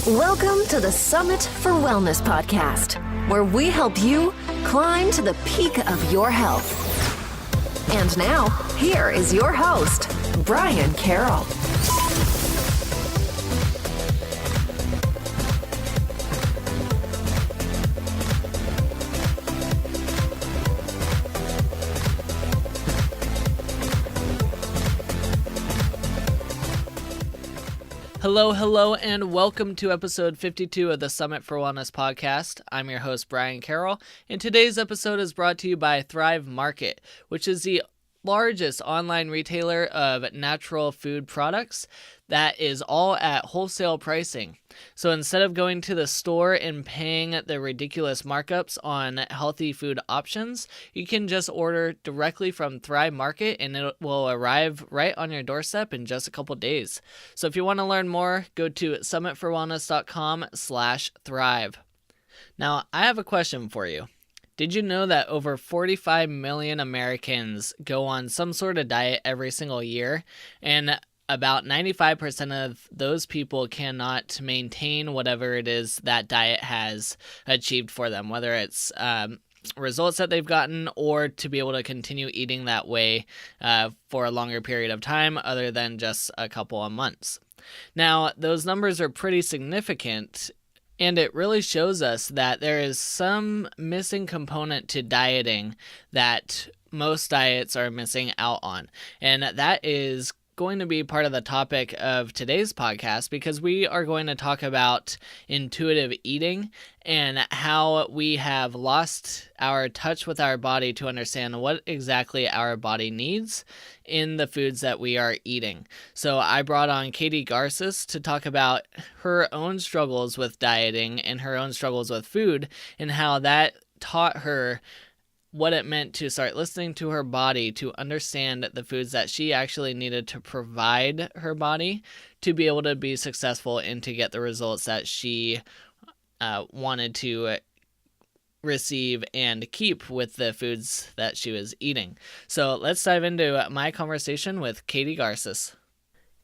Welcome to the Summit for Wellness podcast, where we help you climb to the peak of your health. And now, here is your host, Brian Carroll. Hello, and welcome to episode 52 of the Summit for Wellness podcast. I'm your host, Brian Carroll, and today's episode is brought to you by Thrive Market, which is the largest online retailer of natural food products that is all at wholesale pricing. So instead of going to the store and paying the ridiculous markups on healthy food options, you can just order directly from Thrive Market and it will arrive right on your doorstep in just a couple days. So if you want to learn more, go to summitforwellness.com/thrive. Now, I have a question for you. Did you know that over 45 million Americans go on some sort of diet every single year, and about 95% of those people cannot maintain whatever it is that diet has achieved for them, whether it's results that they've gotten or to be able to continue eating that way for a longer period of time other than just a couple of months. Now, those numbers are pretty significant, and it really shows us that there is some missing component to dieting that most diets are missing out on. And that is going to be part of the topic of today's podcast, because we are going to talk about intuitive eating and how we have lost our touch with our body to understand what exactly our body needs in the foods that we are eating. So I brought on Garces to talk about her own struggles with dieting and her own struggles with food, and how that taught her what it meant to start listening to her body, to understand the foods that she actually needed to provide her body to be able to be successful and to get the results that she wanted to receive and keep with the foods that she was eating. So let's dive into my conversation with Garces.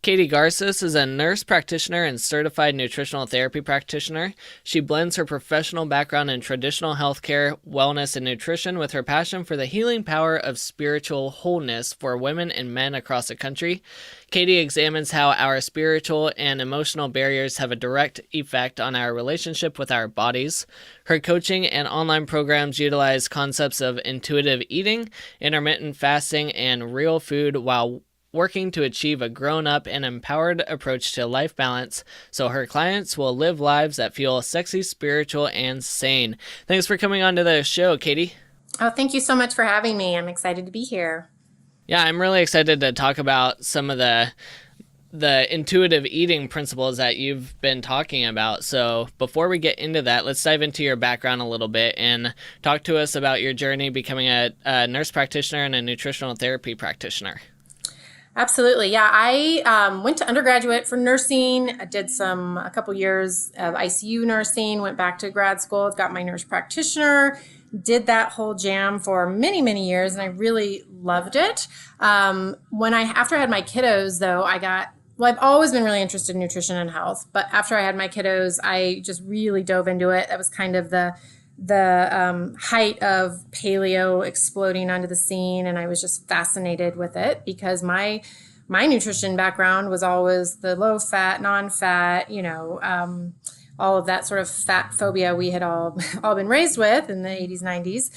Garces is a nurse practitioner and certified nutritional therapy practitioner. She blends her professional background in traditional healthcare, wellness, and nutrition with her passion for the healing power of spiritual wholeness for women and men across the country. Katie examines how our spiritual and emotional barriers have a direct effect on our relationship with our bodies. Her coaching and online programs utilize concepts of intuitive eating, intermittent fasting, and real food while working to achieve a grown-up and empowered approach to life balance so her clients will live lives that feel sexy, spiritual, and sane. Thanks for coming on to the show, Katie. Oh, thank you so much for having me. I'm excited to be here. Yeah, I'm really excited to talk about some of the intuitive eating principles that you've been talking about. So before we get into that, let's dive into your background a little bit and talk to us about your journey becoming a nurse practitioner and a nutritional therapy practitioner. Absolutely. Yeah, I went to undergraduate for nursing. I did a couple years of ICU nursing, went back to grad school, got my nurse practitioner, did that whole jam for many, many years, and I really loved it. After I had my kiddos, though, I've always been really interested in nutrition and health, but after I had my kiddos, I just really dove into it. That was kind of the height of paleo exploding onto the scene, and I was just fascinated with it because my nutrition background was always the low fat, non-fat, all of that sort of fat phobia we had all been raised with in the 80s, 90s.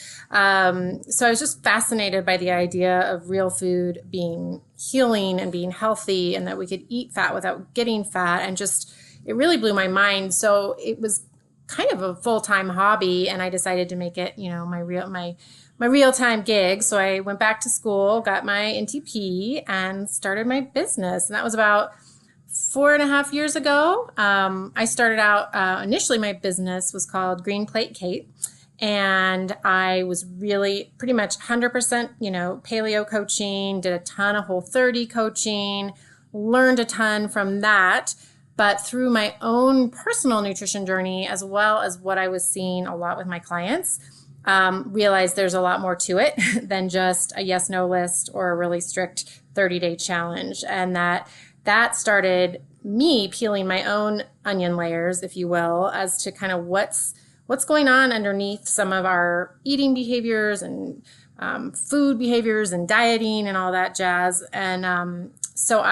So I was just fascinated by the idea of real food being healing and being healthy, and that we could eat fat without getting fat, and just it really blew my mind. So it was kind of a full-time hobby, and I decided to make it, my real-time gig. So I went back to school, got my NTP, and started my business. And that was about 4.5 years ago. I started out, initially my business was called Green Plate Kate, and I was really pretty much 100%, paleo coaching, did a ton of Whole30 coaching, learned a ton from that. But through my own personal nutrition journey, as well as what I was seeing a lot with my clients, realized there's a lot more to it than just a yes-no list or a really strict 30-day challenge. And that started me peeling my own onion layers, if you will, as to kind of what's going on underneath some of our eating behaviors and food behaviors and dieting and all that jazz. And so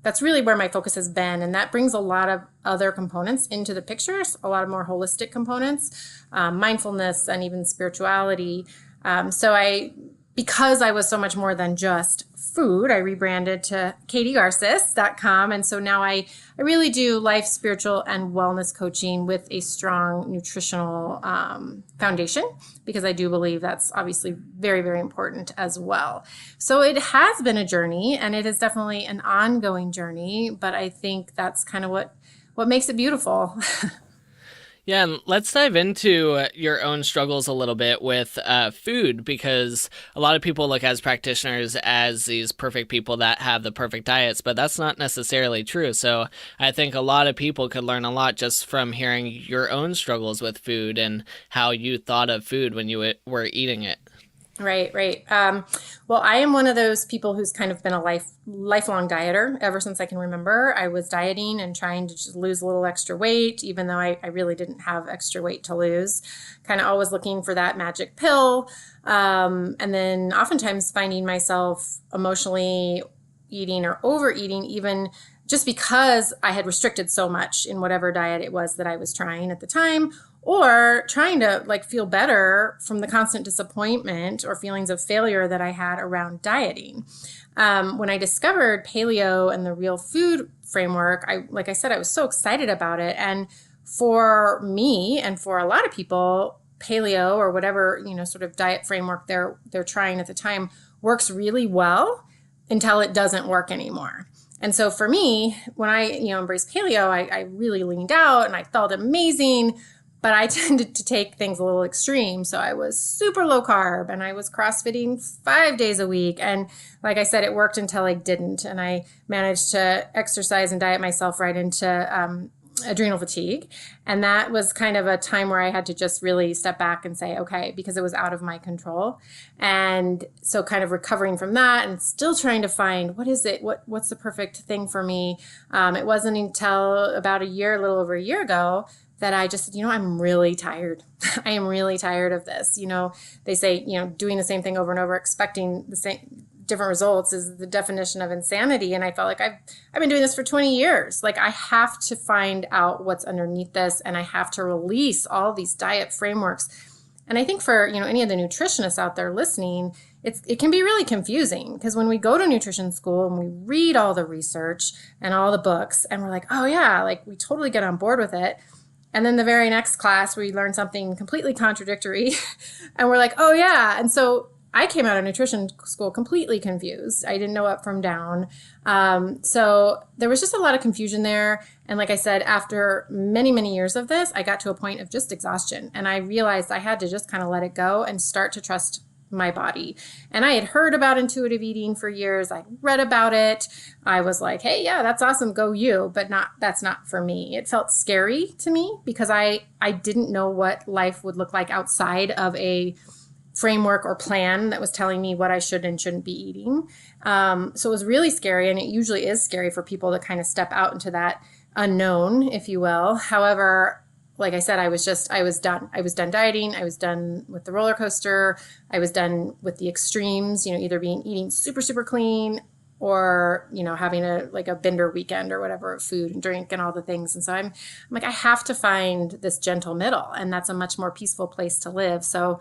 that's really where my focus has been. And that brings a lot of other components into the pictures, a lot of more holistic components, mindfulness and even spirituality. Because I was so much more than just food, I rebranded to katiegarces.com. And so now I really do life, spiritual, and wellness coaching with a strong nutritional foundation, because I do believe that's obviously very, very important as well. So it has been a journey, and it is definitely an ongoing journey, but I think that's kind of what makes it beautiful. Yeah, and let's dive into your own struggles a little bit with food, because a lot of people look as practitioners as these perfect people that have the perfect diets, but that's not necessarily true. So I think a lot of people could learn a lot just from hearing your own struggles with food and how you thought of food when you were eating it. Right. Well, I am one of those people who's kind of been a lifelong dieter ever since I can remember. I was dieting and trying to just lose a little extra weight, even though I really didn't have extra weight to lose. Kind of always looking for that magic pill. And then oftentimes finding myself emotionally eating or overeating, even just because I had restricted so much in whatever diet it was that I was trying at the time, or trying to feel better from the constant disappointment or feelings of failure that I had around dieting. When I discovered paleo and the real food framework, like I said, I was so excited about it. And for me and for a lot of people, paleo or whatever, sort of diet framework they're trying at the time works really well until it doesn't work anymore. And so for me, when I, embraced paleo, I really leaned out and I felt amazing. But I tended to take things a little extreme. So I was super low carb and I was CrossFitting 5 days a week. And like I said, it worked until I didn't. And I managed to exercise and diet myself right into adrenal fatigue. And that was kind of a time where I had to just really step back and say, okay, because it was out of my control. And so kind of recovering from that and still trying to find what's the perfect thing for me. It wasn't until about a little over a year ago, that I just said, I'm really tired. I am really tired of this. They say, doing the same thing over and over, expecting the same different results is the definition of insanity. And I felt like I've been doing this for 20 years. Like I have to find out what's underneath this, and I have to release all these diet frameworks. And I think for, any of the nutritionists out there listening, it can be really confusing, because when we go to nutrition school and we read all the research and all the books and we're like, oh yeah, we totally get on board with it. And then the very next class, we learn something completely contradictory and we're like, oh yeah. And so I came out of nutrition school completely confused. I didn't know up from down. So there was just a lot of confusion there. And like I said, after many, many years of this, I got to a point of just exhaustion. And I realized I had to just kind of let it go and start to trust my body. And I had heard about intuitive eating for years. I read about it. I was like, hey, yeah, that's awesome. Go you. But that's not for me. It felt scary to me because I didn't know what life would look like outside of a framework or plan that was telling me what I should and shouldn't be eating. So it was really scary. And it usually is scary for people to kind of step out into that unknown, if you will. However, like I said, I was done. I was done dieting. I was done with the roller coaster. I was done with the extremes, either eating super, super clean or, having a bender weekend or whatever of food and drink and all the things. And so I'm like, I have to find this gentle middle, and that's a much more peaceful place to live. So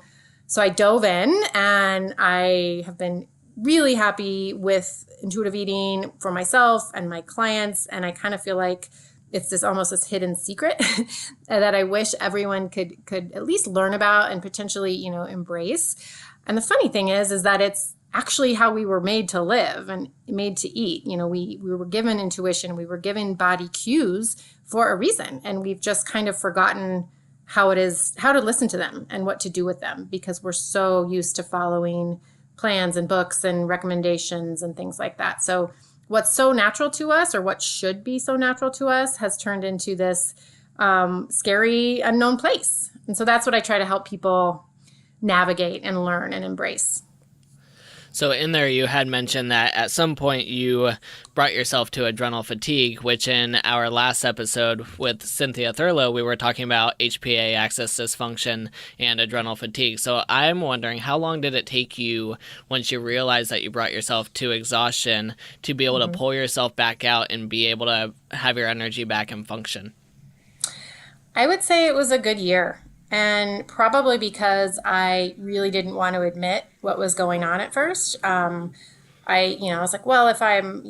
I dove in, and I have been really happy with intuitive eating for myself and my clients. And I kind of feel like it's almost this hidden secret that I wish everyone could at least learn about and potentially, embrace. And the funny thing is that it's actually how we were made to live and made to eat. We were given intuition, we were given body cues for a reason. And we've just kind of forgotten how to listen to them and what to do with them, because we're so used to following plans and books and recommendations and things like that. So what's so natural to us, or what should be so natural to us, has turned into this scary, unknown place. And so that's what I try to help people navigate and learn and embrace. So in there, you had mentioned that at some point you brought yourself to adrenal fatigue, which in our last episode with Cynthia Thurlow, we were talking about HPA axis dysfunction and adrenal fatigue. So I'm wondering, how long did it take you once you realized that you brought yourself to exhaustion to be able to pull yourself back out and be able to have your energy back and function? I would say it was a good year. And probably because I really didn't want to admit what was going on at first. I was like, well, if I'm,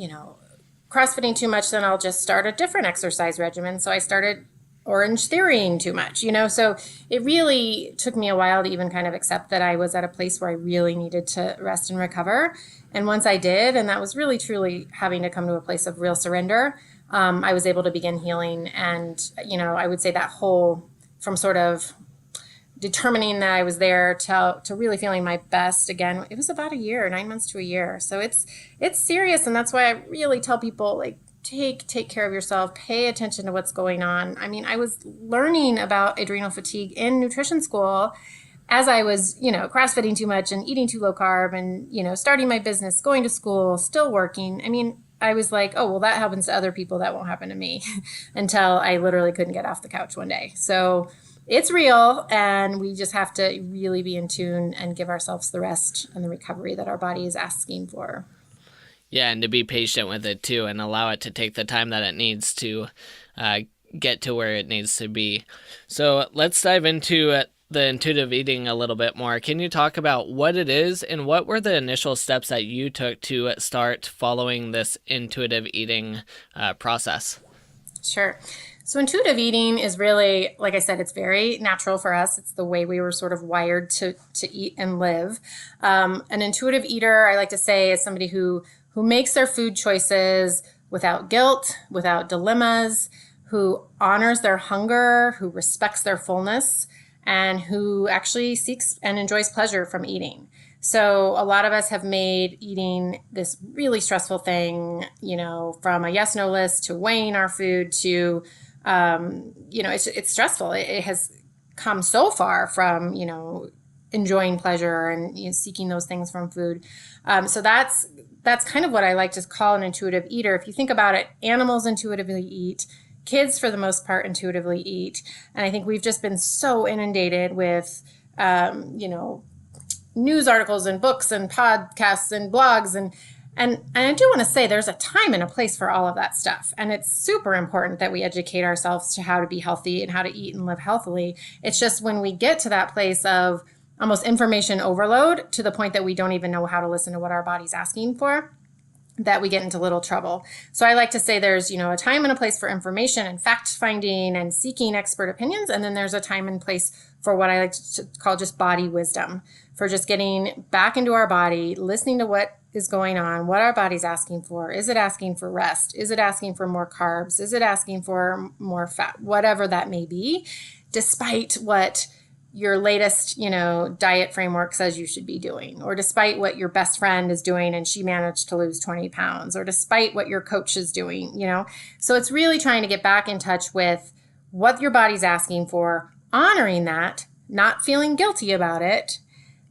CrossFitting too much, then I'll just start a different exercise regimen. So I started Orange Theorying too much, So it really took me a while to even kind of accept that I was at a place where I really needed to rest and recover. And once I did, and that was really truly having to come to a place of real surrender, I was able to begin healing. And, I would say that whole from sort of determining that I was there to really feeling my best again, it was about a year, 9 months to a year. So it's serious. And that's why I really tell people, like, take care of yourself, pay attention to what's going on. I mean, I was learning about adrenal fatigue in nutrition school as I was, CrossFitting too much and eating too low carb and, starting my business, going to school, still working. I mean, I was like, oh, well, that happens to other people. That won't happen to me until I literally couldn't get off the couch one day. So it's real, and we just have to really be in tune and give ourselves the rest and the recovery that our body is asking for. Yeah, and to be patient with it too and allow it to take the time that it needs to get to where it needs to be. So let's dive into the intuitive eating a little bit more. Can you talk about what it is and what were the initial steps that you took to start following this intuitive eating process? Sure. So intuitive eating is really, like I said, it's very natural for us. It's the way we were sort of wired to eat and live. An intuitive eater, I like to say, is somebody who makes their food choices without guilt, without dilemmas, who honors their hunger, who respects their fullness, and who actually seeks and enjoys pleasure from eating. So a lot of us have made eating this really stressful thing, from a yes, no list to weighing our food to, it's stressful. It has come so far from, enjoying pleasure and seeking those things from food. So that's kind of what I like to call an intuitive eater. If you think about it, animals intuitively eat. Kids, for the most part, intuitively eat. And I think we've just been so inundated with, news articles and books and podcasts and blogs. And I do want to say there's a time and a place for all of that stuff. And it's super important that we educate ourselves to how to be healthy and how to eat and live healthily. It's just when we get to that place of almost information overload to the point that we don't even know how to listen to what our body's asking for, that we get into little trouble. So I like to say there's, a time and a place for information and fact finding and seeking expert opinions. And then there's a time and place for what I like to call just body wisdom, for just getting back into our body, listening to what is going on, what our body's asking for. Is it asking for rest? Is it asking for more carbs? Is it asking for more fat? Whatever that may be, despite what your latest, diet framework says you should be doing, or despite what your best friend is doing and she managed to lose 20 pounds, or despite what your coach is doing, So it's really trying to get back in touch with what your body's asking for, honoring that, not feeling guilty about it,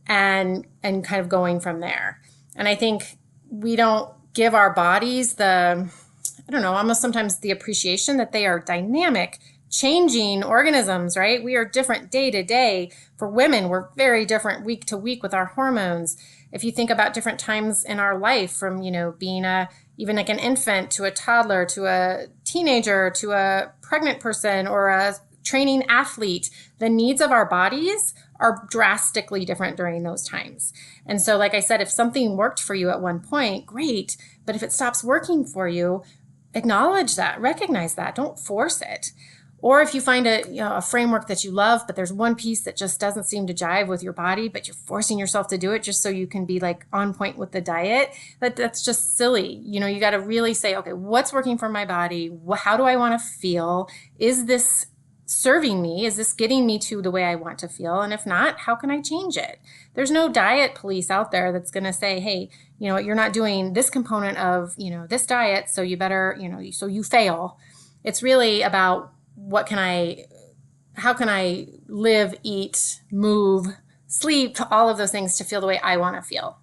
and kind of going from there. And I think we don't give our bodies almost sometimes the appreciation that they are dynamic, changing organisms, right? We are different day to day. For women, we're very different week to week with our hormones. If you think about different times in our life, from, being even like an infant to a toddler to a teenager to a pregnant person or a training athlete, the needs of our bodies are drastically different during those times. And so, like I said, if something worked for you at one point, great. But if it stops working for you, acknowledge that, recognize that, don't force it. Or if you find a framework that you love, but there's one piece that just doesn't seem to jive with your body, but you're forcing yourself to do it just so you can be like on point with the diet, that's just silly. You got to really say, okay, what's working for my body? How do I want to feel? Is this serving me? Is this getting me to the way I want to feel? And if not, how can I change it? There's no diet police out there that's going to say, hey, you're not doing this component of, this diet, so you better, so you fail. It's really about how can I live, eat, move, sleep, all of those things to feel the way I want to feel.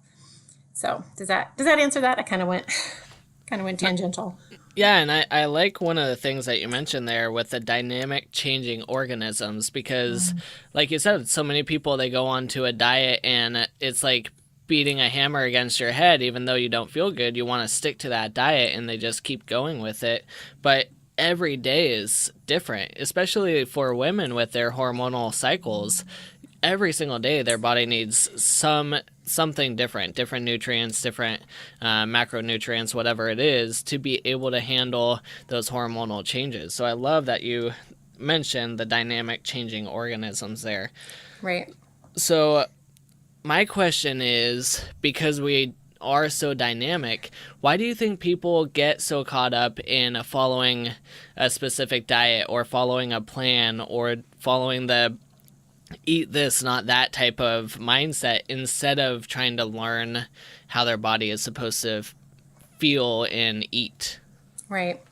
So does that answer that? I kind of went tangential. Yeah, and I like one of the things that you mentioned there with the dynamic changing organisms because, like you said, so many people, they go onto a diet and it's like beating a hammer against your head. Even though you don't feel good, you want to stick to that diet and they just keep going with it. But every day is different, especially for women with their hormonal cycles. Every single day their body needs something different nutrients, different macronutrients, whatever it is, to be able to handle those hormonal changes. So I love that you mentioned the dynamic changing organisms there. Right. So my question is, because we are so dynamic, why do you think people get so caught up in following a specific diet or following a plan or following the eat this, not that type of mindset instead of trying to learn how their body is supposed to feel and eat? Right.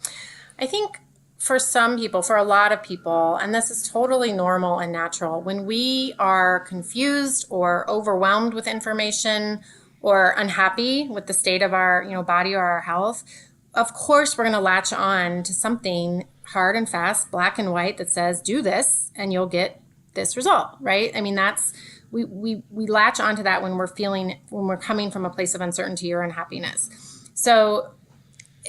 I think for some people, for a lot of people, and this is totally normal and natural, when we are confused or overwhelmed with information or unhappy with the state of our, body or our health, of course, we're going to latch on to something hard and fast, black and white, that says, do this and you'll get this result, right? I mean, that's, we latch onto that when we're coming from a place of uncertainty or unhappiness. So,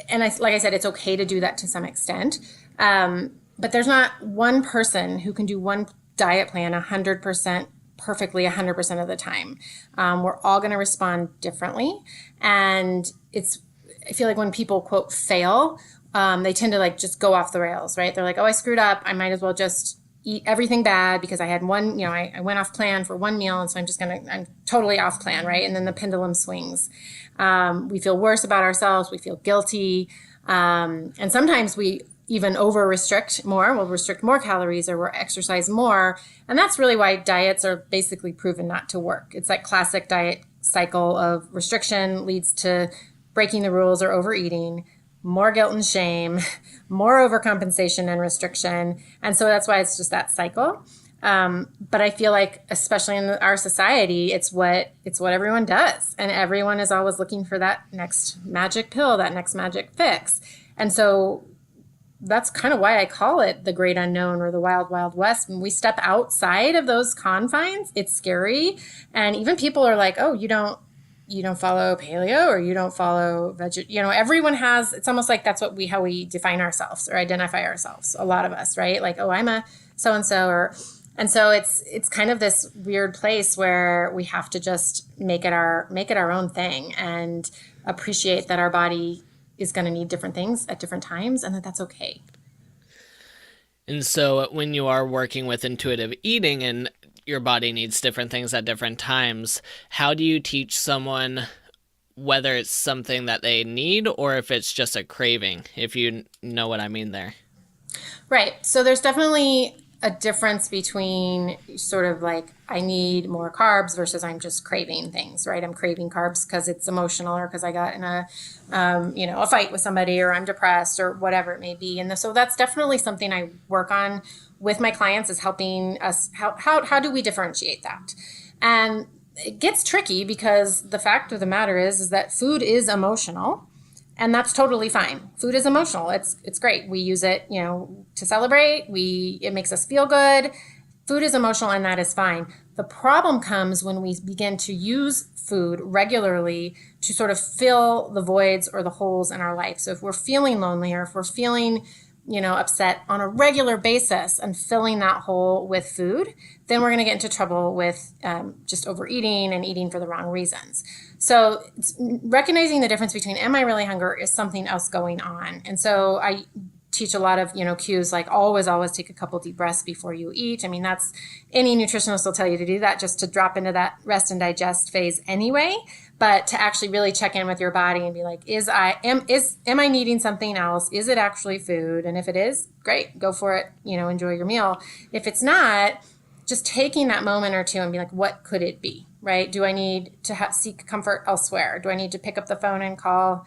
and like I said, it's okay to do that to some extent. But there's not one person who can do one diet plan 100% perfectly 100% of the time. We're all going to respond differently. And I feel like when people quote fail, they tend to like just go off the rails, right? They're like, oh, I screwed up. I might as well just eat everything bad because I had one, I went off plan for one meal. And so I'm totally off plan, right? And then the pendulum swings. We feel worse about ourselves. We feel guilty. And sometimes we even over restrict more. We'll restrict more calories or we'll exercise more. And that's really why diets are basically proven not to work. It's like classic diet cycle of restriction leads to breaking the rules or overeating, more guilt and shame, more overcompensation and restriction. And so that's why it's just that cycle. But I feel like, especially in our society, it's what everyone does. And everyone is always looking for that next magic pill, that next magic fix. And so that's kind of why I call it the great unknown or the wild, wild west. When we step outside of those confines, it's scary. And even people are like, oh, you don't follow paleo or you don't follow everyone has, it's almost like that's how we define ourselves or identify ourselves. A lot of us, right? Like, oh, I'm a so-and-so and so it's kind of this weird place where we have to just make it our own thing and appreciate that our body is going to need different things at different times and that's okay. And so when you are working with intuitive eating and your body needs different things at different times, how do you teach someone whether it's something that they need or if it's just a craving, if you know what I mean there? Right. So there's definitely a difference between sort of like I need more carbs versus I'm just craving things, right? I'm craving carbs because it's emotional or because I got in a fight with somebody or I'm depressed or whatever it may be. And so that's definitely something I work on with my clients, is helping us. How do we differentiate that? And it gets tricky because the fact of the matter is that food is emotional. And that's totally fine. Food is emotional. It's great. We use it, to celebrate. It makes us feel good. Food is emotional and that is fine. The problem comes when we begin to use food regularly to sort of fill the voids or the holes in our life. So if we're feeling lonely or if we're feeling, upset on a regular basis and filling that hole with food, then we're going to get into trouble with just overeating and eating for the wrong reasons. So recognizing the difference between am I really hungry is something else going on. And so I teach a lot of, cues like always take a couple deep breaths before you eat. I mean, that's any nutritionist will tell you to do that, just to drop into that rest and digest phase anyway. But to actually really check in with your body and be like, am I needing something else? Is it actually food? And if it is, great, go for it. Enjoy your meal. If it's not, just taking that moment or two and be like, what could it be? Right? Do I need to seek comfort elsewhere? Do I need to pick up the phone and call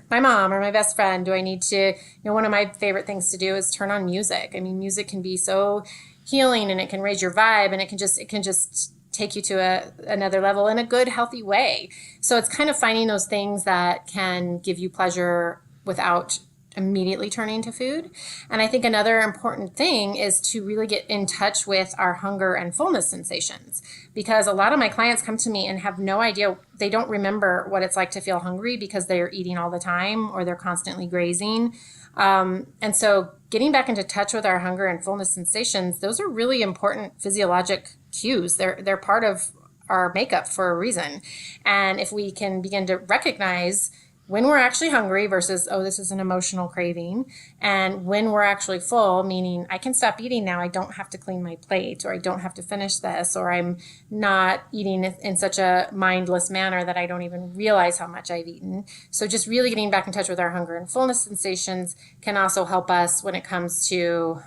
my mom or my best friend? Do I need to, one of my favorite things to do is turn on music. I mean, music can be so healing and it can raise your vibe and it can just take you to another level in a good, healthy way. So it's kind of finding those things that can give you pleasure without immediately turning to food. And I think another important thing is to really get in touch with our hunger and fullness sensations, because a lot of my clients come to me and have no idea. They don't remember what it's like to feel hungry because they're eating all the time or they're constantly grazing. And so getting back into touch with our hunger and fullness sensations, those are really important physiologic cues. They're part of our makeup for a reason. And if we can begin to recognize when we're actually hungry versus, oh, this is an emotional craving, and when we're actually full, meaning I can stop eating now, I don't have to clean my plate, or I don't have to finish this, or I'm not eating in such a mindless manner that I don't even realize how much I've eaten. So just really getting back in touch with our hunger and fullness sensations can also help us when it comes to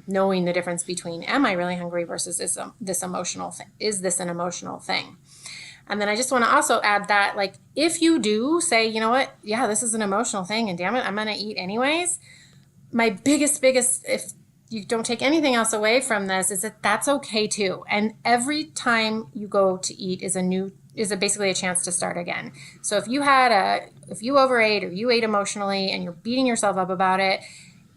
knowing the difference between, am I really hungry versus is this an emotional thing? And then I just want to also add that, like, if you do say, you know what, yeah, this is an emotional thing, and damn it, I'm going to eat anyways. My biggest, if you don't take anything else away from this, is that that's okay too. And every time you go to eat is basically a chance to start again. So if you overate or you ate emotionally and you're beating yourself up about it,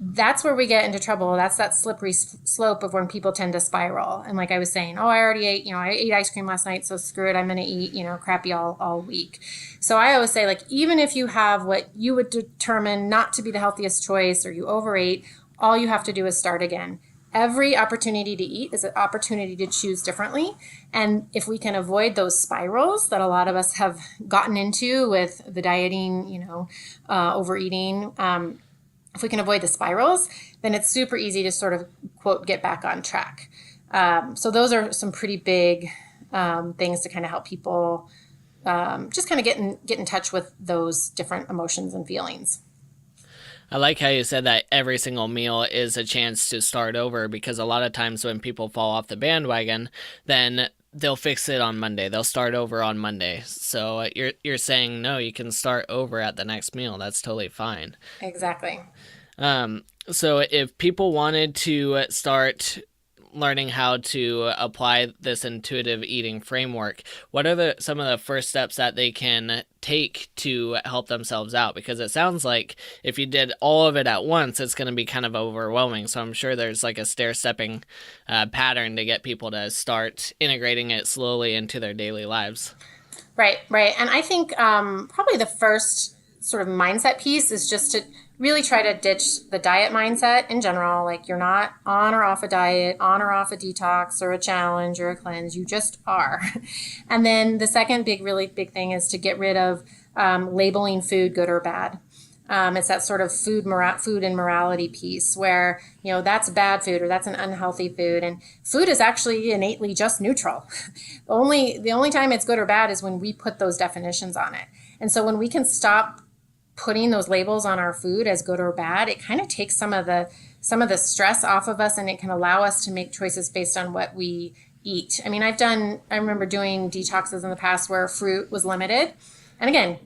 that's where we get into trouble. That's that slippery slope of when people tend to spiral. And like I was saying, oh, I already ate, I ate ice cream last night, so screw it, I'm going to eat, crappy all week. So I always say, like, even if you have what you would determine not to be the healthiest choice, or you overate, all you have to do is start again. Every opportunity to eat is an opportunity to choose differently. And if we can avoid those spirals that a lot of us have gotten into with the dieting, overeating, if we can avoid the spirals, then it's super easy to sort of, quote, get back on track. So those are some pretty big things to kind of help people just kind of get in touch with those different emotions and feelings. I like how you said that every single meal is a chance to start over, because a lot of times when people fall off the bandwagon, then they'll fix it on Monday. They'll start over on Monday. So you're saying, no, you can start over at the next meal. That's totally fine. Exactly. So if people wanted to start learning how to apply this intuitive eating framework, what are some of the first steps that they can take to help themselves out? Because it sounds like if you did all of it at once, it's going to be kind of overwhelming. So I'm sure there's like a stair-stepping pattern to get people to start integrating it slowly into their daily lives. Right. And I think probably the first sort of mindset piece is just to really try to ditch the diet mindset in general. Like, you're not on or off a diet, on or off a detox or a challenge or a cleanse. You just are. And then the second really big thing is to get rid of labeling food good or bad. It's that sort of food and morality piece where, that's bad food or that's an unhealthy food. And food is actually innately just neutral. The only time it's good or bad is when we put those definitions on it. And so when we can stop putting those labels on our food as good or bad, it kind of takes some of the stress off of us, and it can allow us to make choices based on what we eat. I mean, I remember doing detoxes in the past where fruit was limited. And again,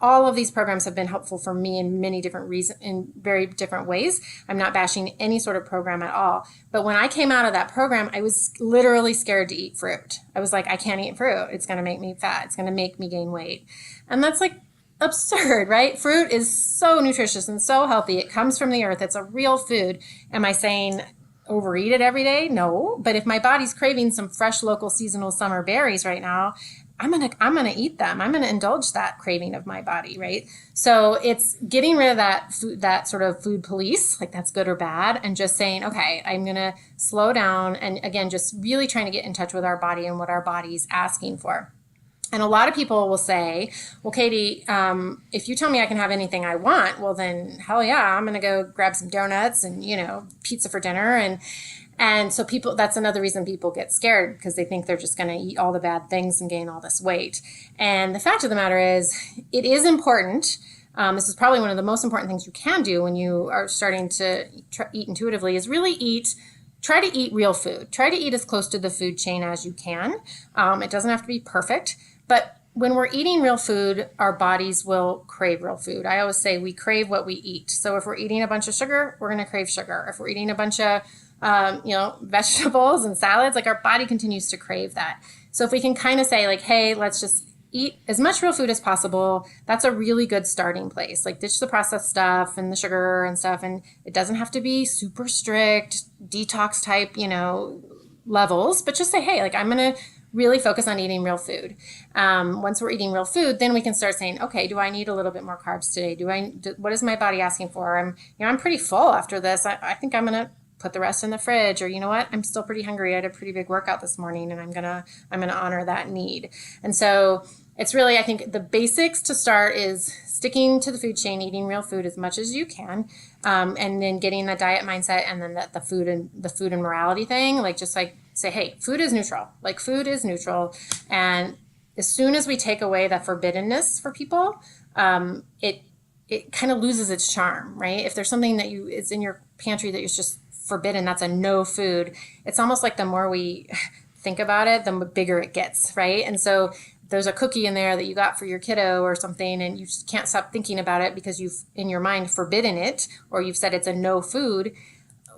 all of these programs have been helpful for me in many different reasons, in very different ways. I'm not bashing any sort of program at all. But when I came out of that program, I was literally scared to eat fruit. I was like, I can't eat fruit. It's going to make me fat. It's going to make me gain weight. And that's like absurd, right? Fruit is so nutritious and so healthy. It comes from the earth. It's a real food. Am I saying overeat it every day? No. But if my body's craving some fresh, local, seasonal summer berries right now, I'm gonna eat them. I'm gonna indulge that craving of my body, right? So it's getting rid of that sort of food police, like that's good or bad, and just saying, okay, I'm gonna slow down, and again, just really trying to get in touch with our body and what our body's asking for. And a lot of people will say, well, Katie, if you tell me I can have anything I want, well, then hell yeah, I'm going to go grab some donuts and, pizza for dinner. And so that's another reason people get scared, because they think they're just going to eat all the bad things and gain all this weight. And the fact of the matter is, it is important. This is probably one of the most important things you can do when you are starting to eat intuitively, is really try to eat real food. Try to eat as close to the food chain as you can. It doesn't have to be perfect. But when we're eating real food, our bodies will crave real food. I always say we crave what we eat. So if we're eating a bunch of sugar, we're going to crave sugar. If we're eating a bunch of vegetables and salads, like our body continues to crave that. So if we can kind of say like, hey, let's just eat as much real food as possible, that's a really good starting place. Like ditch the processed stuff and the sugar and stuff. And it doesn't have to be super strict detox type, levels, but just say, hey, like I'm going to really focus on eating real food. Once we're eating real food, then we can start saying, okay, do I need a little bit more carbs today? What is my body asking for? I'm pretty full after this. I think I'm going to put the rest in the fridge, or you know what, I'm still pretty hungry. I had a pretty big workout this morning, and I'm gonna honor that need. And so it's really, I think the basics to start is sticking to the food chain, eating real food as much as you can, and then getting the diet mindset, and then the food and morality thing. Like just like say, hey, food is neutral. Like food is neutral, and as soon as we take away that forbiddenness for people, it kind of loses its charm, right? If there's something that is in your pantry that is just forbidden, that's a no food. It's almost like the more we think about it, the bigger it gets, right? And so there's a cookie in there that you got for your kiddo or something, and you just can't stop thinking about it because you've in your mind forbidden it, or you've said it's a no food.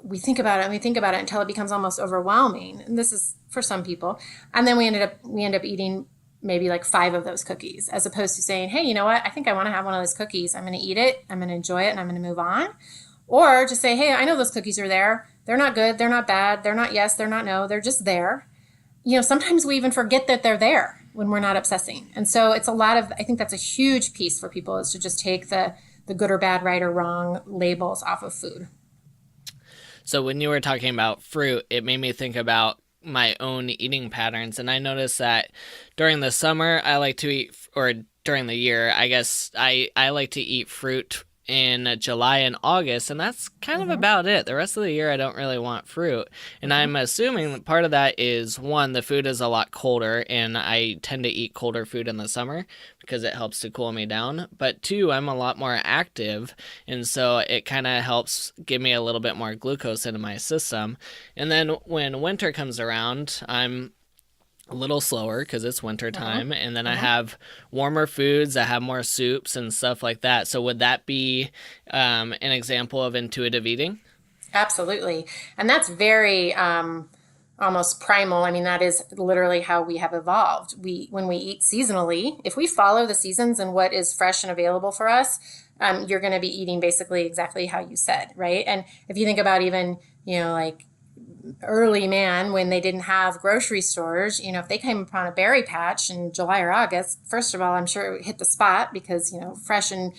We think about it until it becomes almost overwhelming. And this is for some people. And then we end up eating maybe like 5 of those cookies, as opposed to saying, hey, you know what? I think I want to have one of those cookies. I'm going to eat it. I'm going to enjoy it, and I'm going to move on. Or just say, hey, I know those cookies are there. They're not good. They're not bad. They're not yes. They're not no. They're just there. Sometimes we even forget that they're there when we're not obsessing. And so it's I think that's a huge piece for people, is to just take the good or bad, right or wrong labels off of food. So when you were talking about fruit, it made me think about my own eating patterns. And I noticed that during the summer, I like to eat, or during the year, I guess I like to eat fruit in July and August, and that's kind of about it. The rest of the year, I don't really want fruit. And I'm assuming that part of that is, one, the food is a lot colder, and I tend to eat colder food in the summer because it helps to cool me down. But 2, I'm a lot more active, and so it kind of helps give me a little bit more glucose into my system. And then when winter comes around, I'm a little slower because it's winter time, and then I have warmer foods that have more soups and stuff like that. So would that be an example of intuitive eating? Absolutely. And that's very almost primal. I mean, that is literally how we have evolved. When we eat seasonally, if we follow the seasons and what is fresh and available for us, you're going to be eating basically exactly how you said, right? And if you think about even, like early man, when they didn't have grocery stores, if they came upon a berry patch in July or August, first of all, I'm sure it hit the spot because, fresh and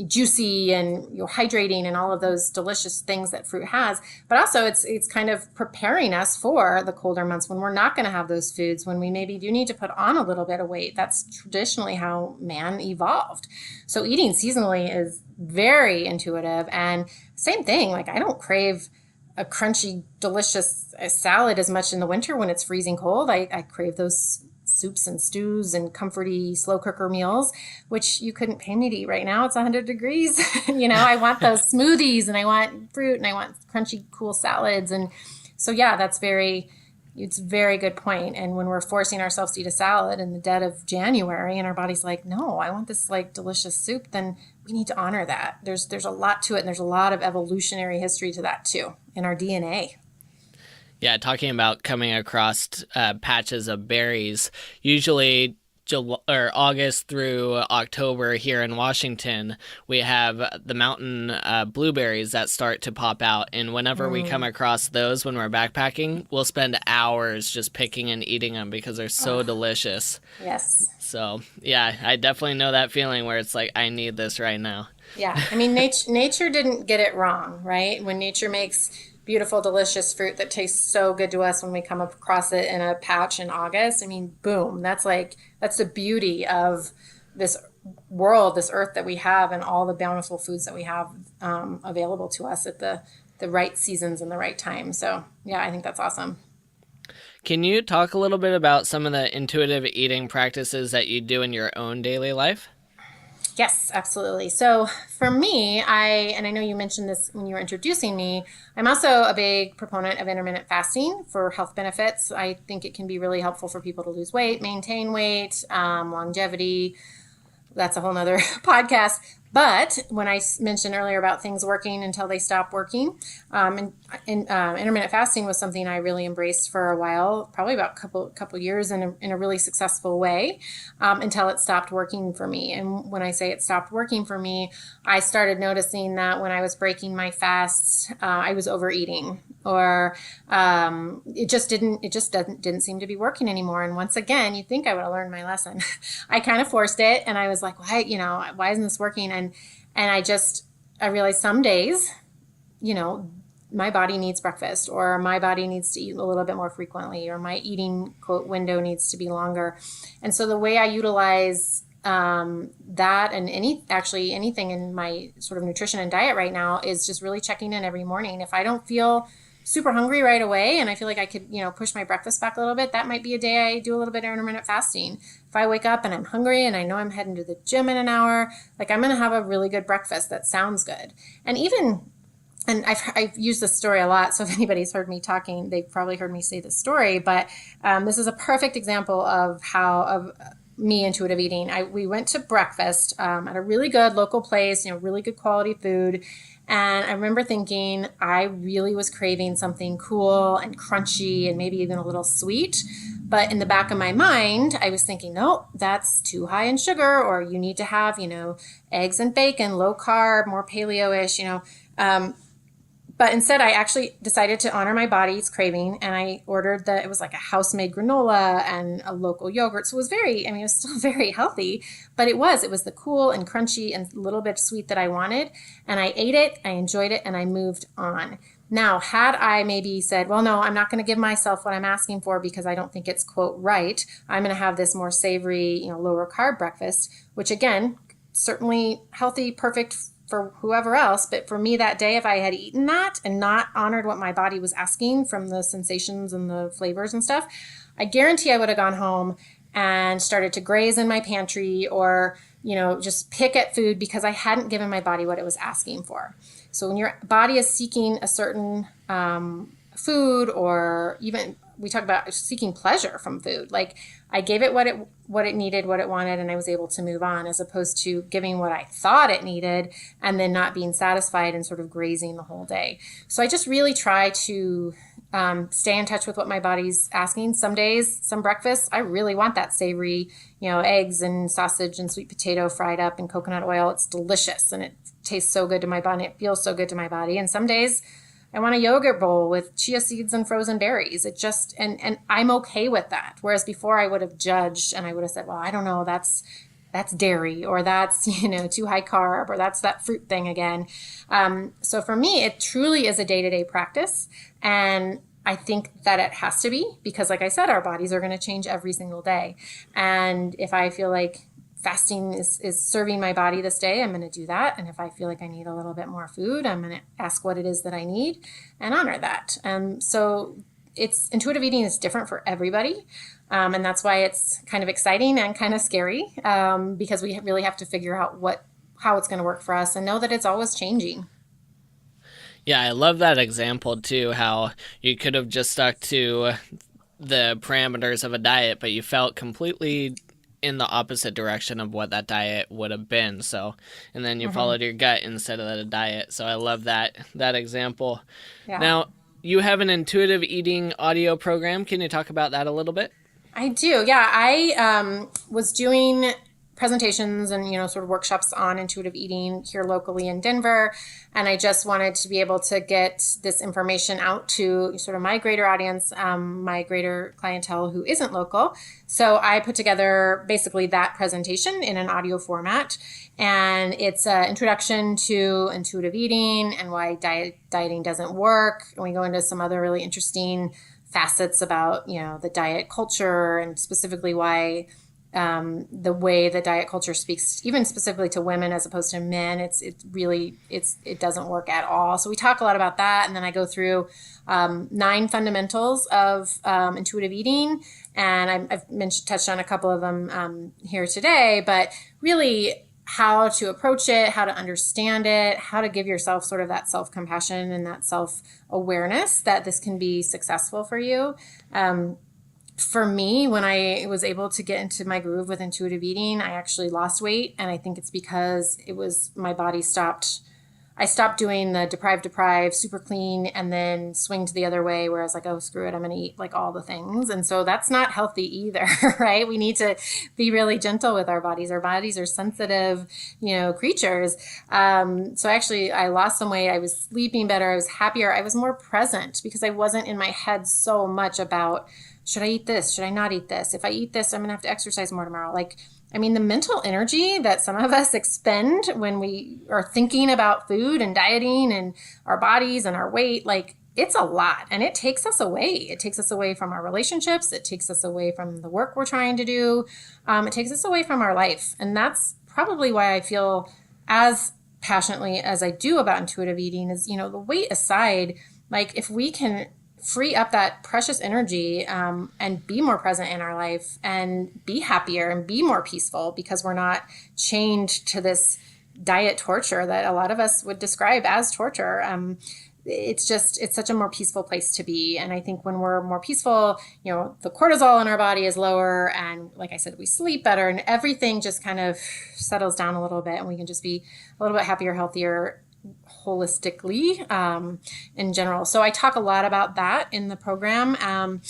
juicy and hydrating and all of those delicious things that fruit has. But also it's kind of preparing us for the colder months when we're not going to have those foods, when we maybe do need to put on a little bit of weight. That's traditionally how man evolved. So eating seasonally is very intuitive. And same thing, like I don't crave a crunchy, delicious salad as much in the winter when it's freezing cold. I crave those soups and stews and comforty slow cooker meals, which you couldn't pay me to eat right now. It's 100 degrees. I want those smoothies, and I want fruit, and I want crunchy, cool salads. And so, yeah, it's a very good point. And when we're forcing ourselves to eat a salad in the dead of January and our body's like, no, I want this like delicious soup, then we need to honor that. There's a lot to it, and there's a lot of evolutionary history to that too in our DNA. Yeah, talking about coming across patches of berries, usually August through October here in Washington, we have the mountain blueberries that start to pop out. And whenever we come across those when we're backpacking, we'll spend hours just picking and eating them because they're so delicious. Yes. So, yeah, I definitely know that feeling where it's like, I need this right now. Yeah. I mean, nature didn't get it wrong, right? When nature makes beautiful, delicious fruit that tastes so good to us when we come across it in a patch in August, I mean, boom, that's the beauty of this world, this earth that we have, and all the bountiful foods that we have available to us at the right seasons and the right time. So, yeah, I think that's awesome. Can you talk a little bit about some of the intuitive eating practices that you do in your own daily life? Yes, absolutely. So for me, and I know you mentioned this when you were introducing me, I'm also a big proponent of intermittent fasting for health benefits. I think it can be really helpful for people to lose weight, maintain weight, longevity. That's a whole nother podcast. But when I mentioned earlier about things working until they stop working, intermittent fasting was something I really embraced for a while, probably about a couple years in a really successful way, until it stopped working for me. And when I say it stopped working for me, I started noticing that when I was breaking my fasts, I was overeating, or it just didn't seem to be working anymore. And once again, you'd think I would have learned my lesson. I kind of forced it, and I was like, why isn't this working? And I realized some days, my body needs breakfast, or my body needs to eat a little bit more frequently, or my eating quote window needs to be longer. And so the way I utilize that and anything in my sort of nutrition and diet right now is just really checking in every morning. If I don't feel super hungry right away and I feel like I could, push my breakfast back a little bit, that might be a day I do a little bit of intermittent fasting. If I wake up and I'm hungry and I know I'm heading to the gym in an hour, like I'm going to have a really good breakfast that sounds good. And I've used this story a lot, so if anybody's heard me talking, they've probably heard me say this story, but this is a perfect example of me intuitive eating. We went to breakfast at a really good local place, really good quality food. And I remember thinking I really was craving something cool and crunchy and maybe even a little sweet. But in the back of my mind, I was thinking, no, that's too high in sugar, or you need to have, eggs and bacon, low carb, more paleo-ish, But instead, I actually decided to honor my body's craving, and I ordered it was like a house-made granola and a local yogurt. So it was it was still very healthy, but it was the cool and crunchy and a little bit sweet that I wanted. And I ate it, I enjoyed it, and I moved on. Now, had I maybe said, well, no, I'm not going to give myself what I'm asking for because I don't think it's, quote, right. I'm going to have this more savory, lower carb breakfast, which again, certainly healthy, perfect for whoever else. But for me that day, if I had eaten that and not honored what my body was asking from the sensations and the flavors and stuff, I guarantee I would have gone home and started to graze in my pantry, or, just pick at food because I hadn't given my body what it was asking for. So when your body is seeking a certain food, or even we talk about seeking pleasure from food, like I gave it what it needed, what it wanted, and I was able to move on, as opposed to giving what I thought it needed and then not being satisfied and sort of grazing the whole day. So I just really try to stay in touch with what my body's asking. Some days, some breakfasts, I really want that savory, eggs and sausage and sweet potato fried up in coconut oil. It's delicious and it tastes so good to my body. It feels so good to my body. And some days I want a yogurt bowl with chia seeds and frozen berries. It just, and I'm okay with that. Whereas before I would have judged and I would have said, well, I don't know, that's dairy, or that's, too high carb, or that's that fruit thing again. So for me, it truly is a day-to-day practice. And I think that it has to be, because like I said, our bodies are going to change every single day. And if I feel like fasting is serving my body this day, I'm going to do that. And if I feel like I need a little bit more food, I'm going to ask what it is that I need and honor that. So intuitive eating is different for everybody. And that's why it's kind of exciting and kind of scary, because we really have to figure out how it's going to work for us and know that it's always changing. Yeah, I love that example too, how you could have just stuck to the parameters of a diet, but you felt completely in the opposite direction of what that diet would have been. So, and then you followed your gut instead of the diet. So I love that example. Yeah. Now, you have an intuitive eating audio program. Can you talk about that a little bit? I do. Yeah. I was doing presentations and, sort of workshops on intuitive eating here locally in Denver. And I just wanted to be able to get this information out to sort of my greater audience, my greater clientele who isn't local. So I put together basically that presentation in an audio format. And it's an introduction to intuitive eating and why dieting doesn't work. And we go into some other really interesting facets about, the diet culture, and specifically why the way the diet culture speaks, even specifically to women as opposed to men, it doesn't work at all. So we talk a lot about that. And then I go through 9 fundamentals of intuitive eating. And I've touched on a couple of them here today, but really how to approach it, how to understand it, how to give yourself sort of that self-compassion and that self-awareness that this can be successful for you. For me, when I was able to get into my groove with intuitive eating, I actually lost weight. And I think it's because my body I stopped doing the deprive, super clean, and then swing to the other way where I was like, oh, screw it, I'm going to eat like all the things. And so that's not healthy either, right? We need to be really gentle with our bodies. Our bodies are sensitive, creatures. So actually I lost some weight. I was sleeping better. I was happier. I was more present because I wasn't in my head so much about, should I eat this? Should I not eat this? If I eat this, I'm going to have to exercise more tomorrow. The mental energy that some of us expend when we are thinking about food and dieting and our bodies and our weight, it's a lot, and it takes us away. It takes us away from our relationships. It takes us away from the work we're trying to do. It takes us away from our life. And that's probably why I feel as passionately as I do about intuitive eating is, the weight aside, if we can free up that precious energy and be more present in our life and be happier and be more peaceful because we're not chained to this diet torture that a lot of us would describe as torture. It's such a more peaceful place to be. And I think when we're more peaceful, the cortisol in our body is lower. And like I said, we sleep better and everything just kind of settles down a little bit and we can just be a little bit happier, healthier, holistically in general. So I talk a lot about that in the program. And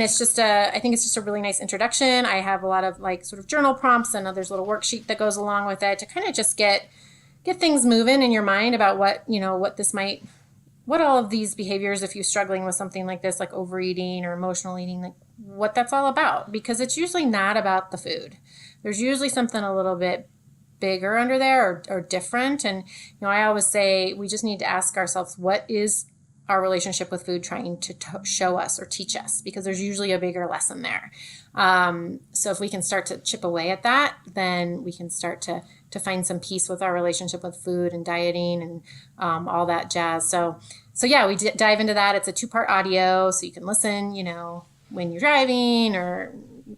it's I think it's just a really nice introduction. I have a lot of sort of journal prompts and there's a little worksheet that goes along with it to kind of just get things moving in your mind about what all of these behaviors, if you're struggling with something like this, like overeating or emotional eating, what that's all about, because it's usually not about the food. There's usually something a little bit bigger under there or different. And, I always say we just need to ask ourselves, what is our relationship with food trying to show us or teach us? Because there's usually a bigger lesson there. So if we can start to chip away at that, then we can start to find some peace with our relationship with food and dieting and all that jazz. So yeah, we dive into that. It's a 2-part audio, so you can listen, when you're driving or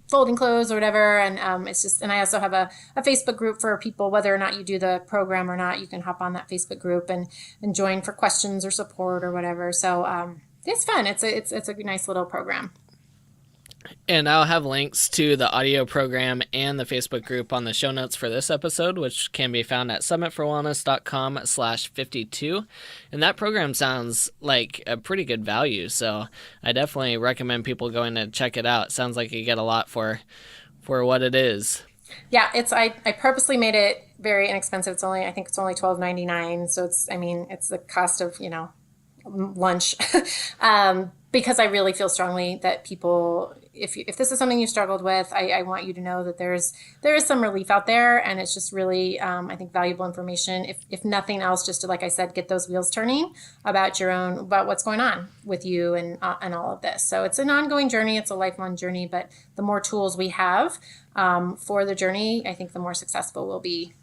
folding clothes or whatever. And and I also have a Facebook group for people, whether or not you do the program or not, you can hop on that Facebook group and join for questions or support or whatever. So it's fun. It's a nice little program. And I'll have links to the audio program and the Facebook group on the show notes for this episode, which can be found at summitforwellness.com/52. And that program sounds like a pretty good value. So I definitely recommend people going to check it out. It sounds like you get a lot for what it is. Yeah, I purposely made it very inexpensive. I think it's only $12.99. So it's the cost of, lunch. Because I really feel strongly that people, if this is something you struggled with, I want you to know that there is some relief out there, and it's just really, I think, valuable information. If nothing else, just to, like I said, get those wheels turning about what's going on with you and all of this. So it's an ongoing journey. It's a lifelong journey, but the more tools we have for the journey, I think the more successful we'll be.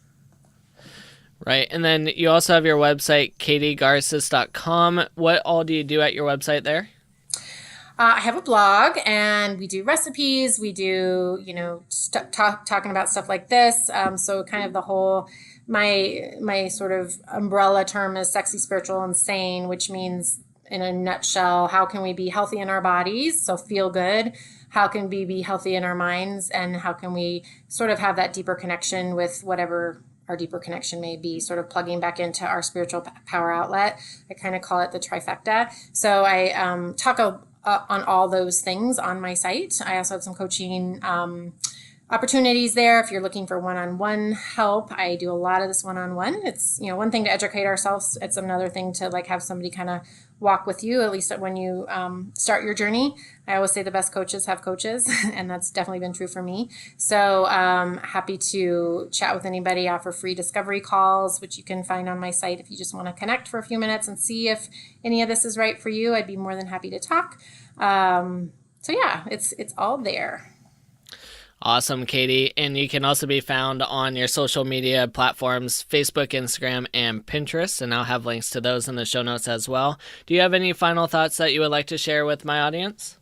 Right. And then you also have your website, katiegarces.com. What all do you do at your website there? I have a blog, and we do recipes. We do, talking about stuff like this. So kind of the whole, my sort of umbrella term is sexy, spiritual, and sane, which means in a nutshell, how can we be healthy in our bodies? So feel good. How can we be healthy in our minds? And how can we sort of have that deeper connection with whatever our deeper connection may be, sort of plugging back into our spiritual power outlet. I kind of call it the trifecta. So I talk on all those things on my site. I also have some coaching opportunities there. If you're looking for one-on-one help, I do a lot of this one-on-one. It's, one thing to educate ourselves. It's another thing to have somebody kind of walk with you, at least when you start your journey. I always say the best coaches have coaches, and that's definitely been true for me. So happy to chat with anybody, offer free discovery calls, which you can find on my site if you just want to connect for a few minutes and see if any of this is right for you. I'd be more than happy to talk. So yeah, it's all there. Awesome, Katie. And you can also be found on your social media platforms, Facebook, Instagram, and Pinterest. And I'll have links to those in the show notes as well. Do you have any final thoughts that you would like to share with my audience?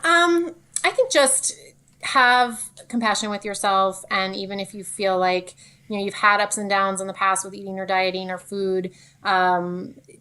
I think just have compassion with yourself. And even if you feel like you've had ups and downs in the past with eating or dieting or food,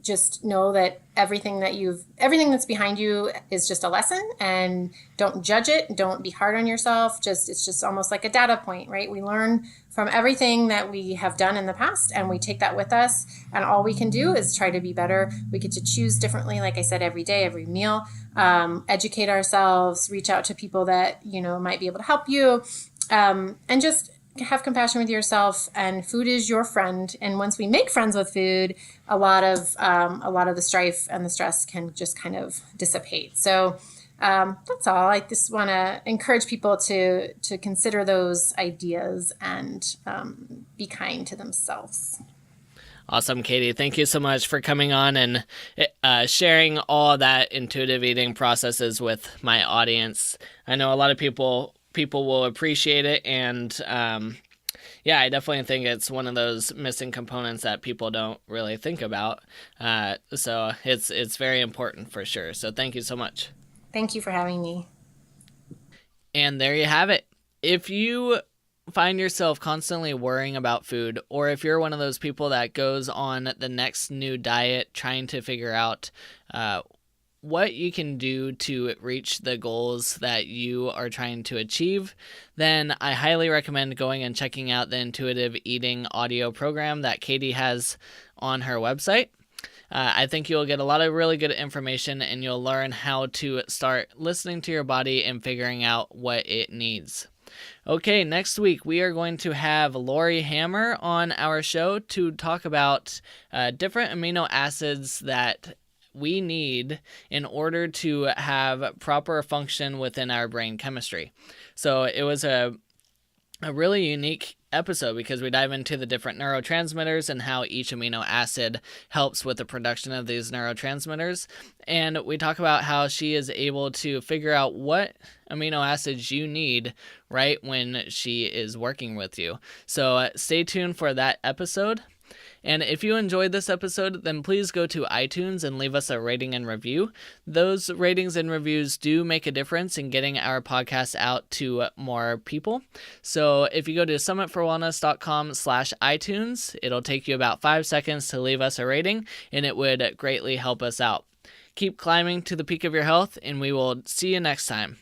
just know that everything that's behind you is just a lesson, and don't judge it. Don't be hard on yourself. It's just almost like a data point, right? We learn from everything that we have done in the past, and we take that with us, and all we can do is try to be better. We get to choose differently, like I said, every day, every meal, educate ourselves, reach out to people that, might be able to help you, and just have compassion with yourself. And food is your friend. And once we make friends with food, a lot of the strife and the stress can just kind of dissipate. So that's all. I just want to encourage people to consider those ideas and be kind to themselves. Awesome, Katie. Thank you so much for coming on and sharing all that intuitive eating processes with my audience. I know a lot of people will appreciate it, and I definitely think it's one of those missing components that people don't really think about. So it's very important for sure. So thank you so much. Thank you for having me. And there you have it. If you find yourself constantly worrying about food, or if you're one of those people that goes on the next new diet trying to figure out what you can do to reach the goals that you are trying to achieve, then I highly recommend going and checking out the intuitive eating audio program that Katie has on her website. I think you'll get a lot of really good information, and you'll learn how to start listening to your body and figuring out what it needs. Okay, next week we are going to have Lori Hammer on our show to talk about different amino acids that we need in order to have proper function within our brain chemistry. So it was a really unique episode because we dive into the different neurotransmitters and how each amino acid helps with the production of these neurotransmitters. And we talk about how she is able to figure out what amino acids you need right when she is working with you. So stay tuned for that episode. And if you enjoyed this episode, then please go to iTunes and leave us a rating and review. Those ratings and reviews do make a difference in getting our podcast out to more people. So if you go to summitforwellness.com/iTunes, it'll take you about 5 seconds to leave us a rating, and it would greatly help us out. Keep climbing to the peak of your health, and we will see you next time.